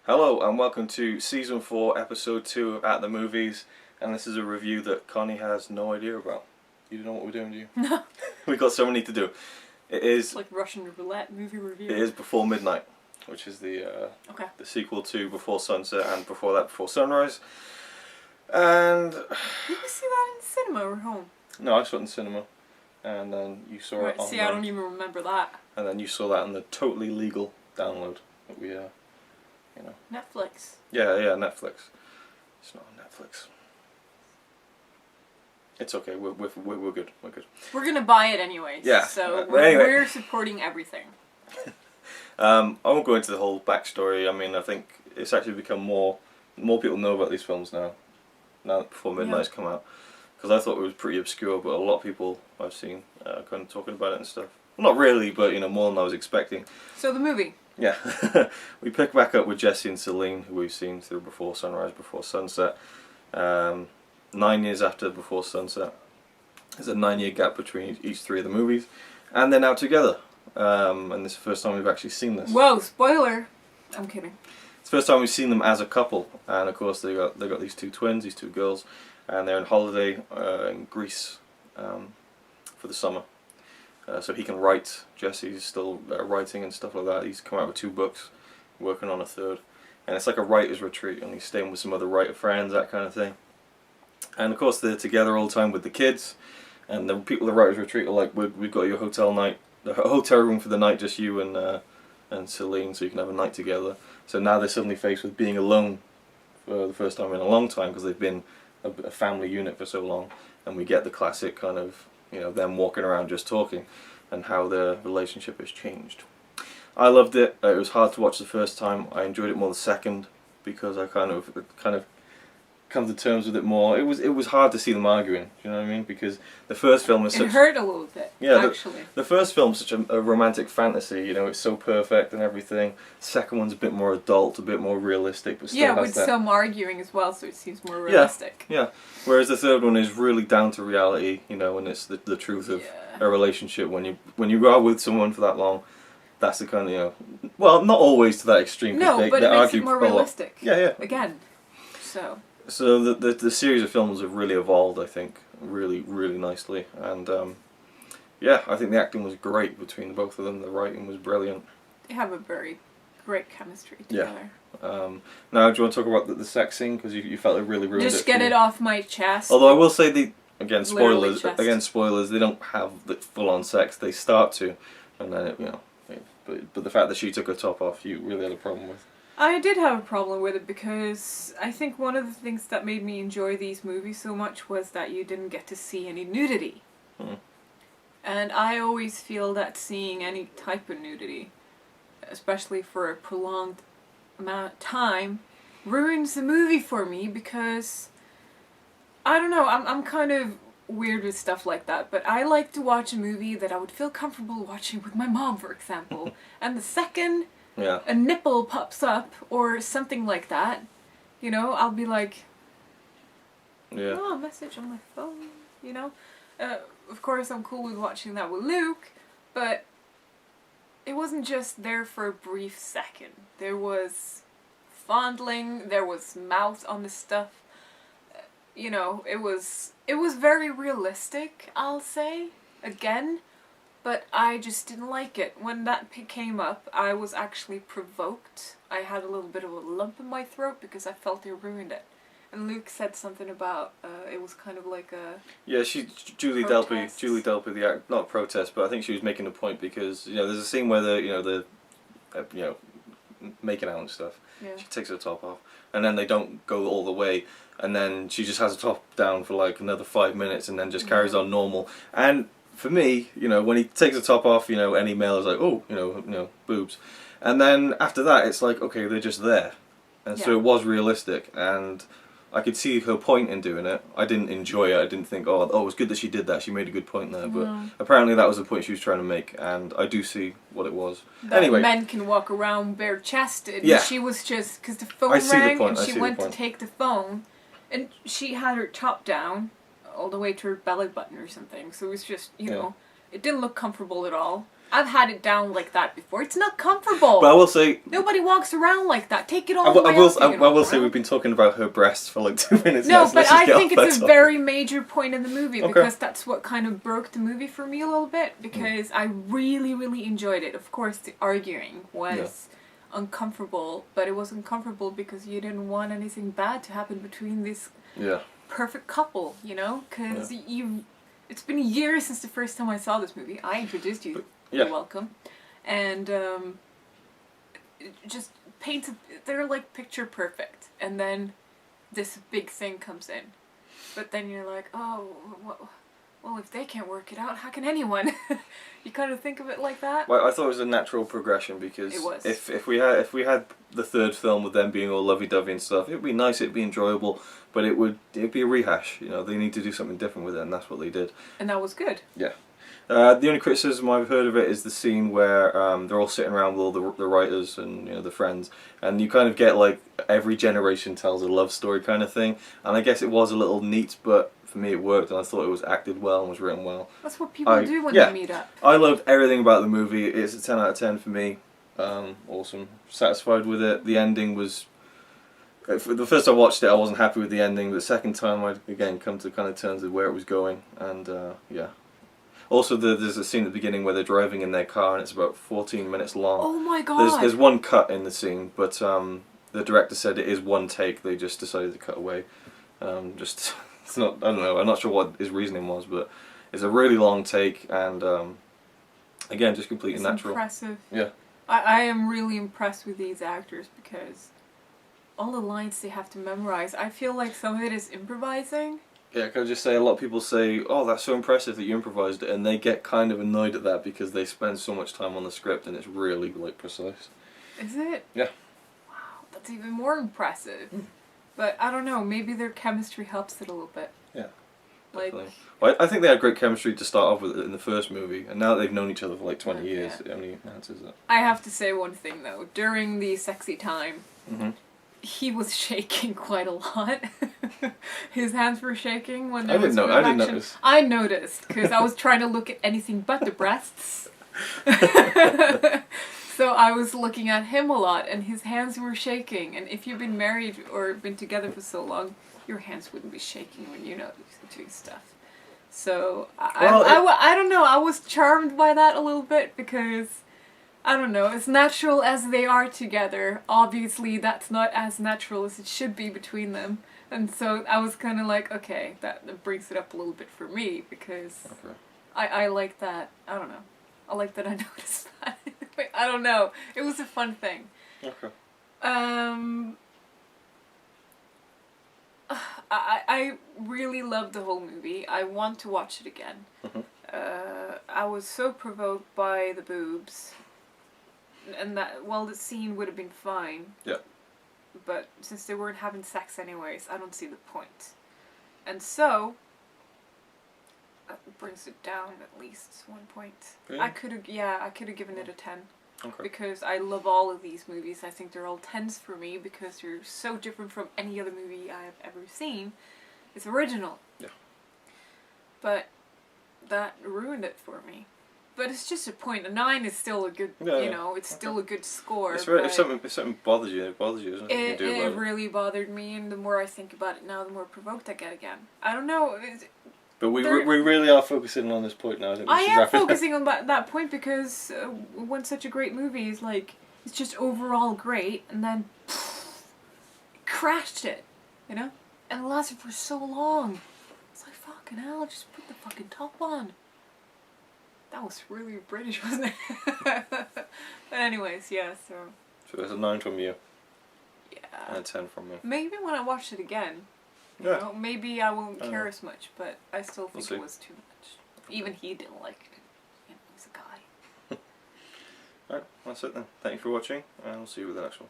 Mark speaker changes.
Speaker 1: Hello and welcome to Season 4, Episode 2 at the movies, and this is a review that Connie has no idea about. You don't know what we're doing, do you?
Speaker 2: No.
Speaker 1: We've got so many to do. It is...
Speaker 2: It's like Russian roulette movie review.
Speaker 1: It is Before Midnight, which is the sequel to Before Sunset and before that Before Sunrise. And...
Speaker 2: Did you see that in cinema or home?
Speaker 1: No, I saw it in cinema. And then you saw it on...
Speaker 2: See, I don't even remember that.
Speaker 1: And then you saw that on the totally legal download that we,
Speaker 2: Netflix.
Speaker 1: Yeah, Netflix. It's not on Netflix. It's okay. We're good. We're good.
Speaker 2: We're gonna buy it anyways.
Speaker 1: Yeah.
Speaker 2: So
Speaker 1: Anyway.
Speaker 2: we're supporting everything.
Speaker 1: I won't go into the whole backstory. I mean, I think it's actually become more people know about these films now. Now that Before Midnight's come out, because I thought it was pretty obscure, but a lot of people I've seen kind of talking about it and stuff. Well, not really, but more than I was expecting.
Speaker 2: So the movie.
Speaker 1: Yeah, we pick back up with Jesse and Celine, who we've seen through Before Sunrise, Before Sunset. 9 years after Before Sunset. There's a 9-year gap between each three of the movies, and they're now together. And this is the first time we've actually seen this.
Speaker 2: Whoa! Spoiler. I'm kidding.
Speaker 1: It's the first time we've seen them as a couple, and of course they got these two twins, these two girls, and they're on holiday in Greece for the summer. So he can write. Jesse's still writing and stuff like that. He's come out with 2 books, working on a 3rd. And it's like a writer's retreat, and he's staying with some other writer friends, that kind of thing. And of course they're together all the time with the kids. And the people at the writer's retreat are like, we've got your hotel room for the night, just you and Celine, so you can have a night together. So now they're suddenly faced with being alone for the first time in a long time, because they've been a family unit for so long. And we get the classic kind of, them walking around just talking, and how their relationship has changed. I loved it. It was hard to watch the first time. I enjoyed it more the second, because I kind of come to terms with it more. It was hard to see them arguing. You know what I mean? Because the first film is such...
Speaker 2: It hurt a little bit.
Speaker 1: Yeah,
Speaker 2: actually.
Speaker 1: The first film's such a romantic fantasy. It's so perfect and everything. The second one's a bit more adult, a bit more realistic, but still has
Speaker 2: with
Speaker 1: that...
Speaker 2: some arguing as well, so it seems more realistic.
Speaker 1: Yeah. Whereas the third one is really down to reality. And it's the truth of a relationship. When you go out with someone for that long, that's the kind of well, not always to that extreme.
Speaker 2: No, but
Speaker 1: they
Speaker 2: it makes
Speaker 1: argue
Speaker 2: it more
Speaker 1: a lot.
Speaker 2: realistic.
Speaker 1: Yeah.
Speaker 2: Again, so.
Speaker 1: So the series of films have really evolved, I think, really nicely, and I think the acting was great between both of them. The writing was brilliant.
Speaker 2: They have a very great chemistry together.
Speaker 1: Yeah. Now, do you want to talk about the sex scene, because you felt it really ruined it?
Speaker 2: Just get it off my chest.
Speaker 1: Although I will say spoilers.
Speaker 2: Chest.
Speaker 1: Again, spoilers. They don't have the full-on sex. They start to, and then but the fact that she took her top off, you really had a problem with.
Speaker 2: I did have a problem with it, because I think one of the things that made me enjoy these movies so much was that you didn't get to see any nudity. And I always feel that seeing any type of nudity, especially for a prolonged amount of time, ruins the movie for me, because I don't know, I'm kind of weird with stuff like that, but I like to watch a movie that I would feel comfortable watching with my mom, for example. And the second a nipple pops up or something like that, I'll be like, oh, a message on my phone, Of course I'm cool with watching that with Luke, but it wasn't just there for a brief second. There was fondling, there was mouth on the stuff. It was very realistic, I'll say, again, but I just didn't like it. When that came up, I was actually provoked. I had a little bit of a lump in my throat because I felt they ruined it. And Luke said something about it was kind of like a
Speaker 1: Julie Delpy, not protest, but I think she was making a point, because there's a scene where the making out and stuff. Yeah. She takes her top off, and then they don't go all the way, and then she just has her top down for like another 5 minutes, and then just carries on normal. And for me, when he takes the top off, any male is like, oh, boobs, and then after that, it's like, okay, they're just there, and so it was realistic, and I could see her point in doing it. I didn't enjoy it. I didn't think, oh, it was good that she did that. She made a good point there. But apparently that was the point she was trying to make, and I do see what it was.
Speaker 2: That
Speaker 1: anyway,
Speaker 2: men can walk around bare-chested. Yeah. She was just, because the phone rang, and she went to take the phone, and she had her top down all the way to her belly button or something. So it was just, it didn't look comfortable at all. I've had it down like that before. It's not comfortable.
Speaker 1: But I will say,
Speaker 2: nobody walks around like that. Take it all
Speaker 1: I
Speaker 2: the way
Speaker 1: will,
Speaker 2: up,
Speaker 1: I will say we've been talking about her breasts for like 2 minutes.
Speaker 2: No,
Speaker 1: now, so
Speaker 2: but
Speaker 1: let's just
Speaker 2: I
Speaker 1: get
Speaker 2: think
Speaker 1: off
Speaker 2: it's
Speaker 1: that
Speaker 2: a
Speaker 1: topic.
Speaker 2: very major point in the movie
Speaker 1: Okay.
Speaker 2: because that's what kind of broke the movie for me a little bit because I really, really enjoyed it. Of course, the arguing was uncomfortable, but it was uncomfortable because you didn't want anything bad to happen between this perfect couple, you know? Because it's been years since the first time I saw this movie. I introduced you. You're welcome. And it just paints they're like picture perfect, and then this big thing comes in, but then you're like, oh, well, if they can't work it out, how can anyone? You kind of think of it like that.
Speaker 1: Well, I thought it was a natural progression because
Speaker 2: it was.
Speaker 1: If we had the third film with them being all lovey-dovey and stuff, it'd be nice, it'd be enjoyable, but it'd be a rehash. You know, they need to do something different with it, and that's what they did.
Speaker 2: And that was good.
Speaker 1: Yeah. The only criticism I've heard of it is the scene where they're all sitting around with all the writers and the friends, and you kind of get like every generation tells a love story kind of thing, and I guess it was a little neat, but for me it worked, and I thought it was acted well and was written well.
Speaker 2: That's what people do when they meet up.
Speaker 1: I loved everything about the movie. It's a 10 out of 10 for me. Awesome. Satisfied with it. The ending was... For the first time I watched it, I wasn't happy with the ending, but the second time I'd again come to kind of terms with where it was going, and yeah. Also, there's a scene at the beginning where they're driving in their car and it's about 14 minutes long.
Speaker 2: Oh my god!
Speaker 1: There's one cut in the scene, but the director said it is one take. They just decided to cut away. It's not. I don't know. I'm not sure what his reasoning was, but it's a really long take, and again, just completely natural.
Speaker 2: Impressive.
Speaker 1: Yeah.
Speaker 2: I am really impressed with these actors because all the lines they have to memorize. I feel like some of it is improvising.
Speaker 1: Yeah, can I just say, a lot of people say, oh, that's so impressive that you improvised it, and they get kind of annoyed at that because they spend so much time on the script and it's really, like, precise.
Speaker 2: Is it?
Speaker 1: Yeah.
Speaker 2: Wow, that's even more impressive. But I don't know, maybe their chemistry helps it a little bit.
Speaker 1: Yeah.
Speaker 2: Like,
Speaker 1: well, I think they had great chemistry to start off with in the first movie, and now that they've known each other for like 20 years, it only enhances that.
Speaker 2: I have to say one thing though, during the sexy time, he was shaking quite a lot. His hands were shaking when there was action. I didn't notice. I noticed because I was trying to look at anything but the breasts. So I was looking at him a lot, and his hands were shaking. And if you've been married or been together for so long, your hands wouldn't be shaking when you're not doing stuff. So I don't know. I was charmed by that a little bit because, I don't know, as natural as they are together, obviously that's not as natural as it should be between them. And so I was kind of like, okay, that brings it up a little bit for me because I like that. I don't know. I like that I noticed that. I don't know. It was a fun thing.
Speaker 1: Okay.
Speaker 2: I really loved the whole movie. I want to watch it again. I was so provoked by the boobs. And that, well, the scene would have been fine.
Speaker 1: Yeah.
Speaker 2: But since they weren't having sex anyways, I don't see the point. And so, that brings it down at least 1 point.
Speaker 1: Really?
Speaker 2: I could have given it a 10.
Speaker 1: Okay.
Speaker 2: Because I love all of these movies. I think they're all 10s for me because they're so different from any other movie I have ever seen. It's original.
Speaker 1: Yeah.
Speaker 2: But that ruined it for me. But it's just a point. A 9 is still a good, it's still a good score.
Speaker 1: It's right, if something bothers you, it bothers you, isn't it?
Speaker 2: It really bothered me, and the more I think about it now, the more provoked I get again. I don't know.
Speaker 1: But we really are focusing on this point now.
Speaker 2: I am focusing on that point because when such a great movie is like, it's just overall great, and then it crashed it, and it lasted for so long. It's like, fucking hell, just put the fucking top on. That was really British, wasn't it? But anyways, yeah, so
Speaker 1: it's a 9 from you.
Speaker 2: Yeah.
Speaker 1: And a 10 from me.
Speaker 2: Maybe when I watch it again.
Speaker 1: Yeah.
Speaker 2: Maybe I won't care as much, but I still think it was too much. Even he didn't like it. He's a guy.
Speaker 1: Alright, that's it then. Thank you for watching, and I'll see you with the next one.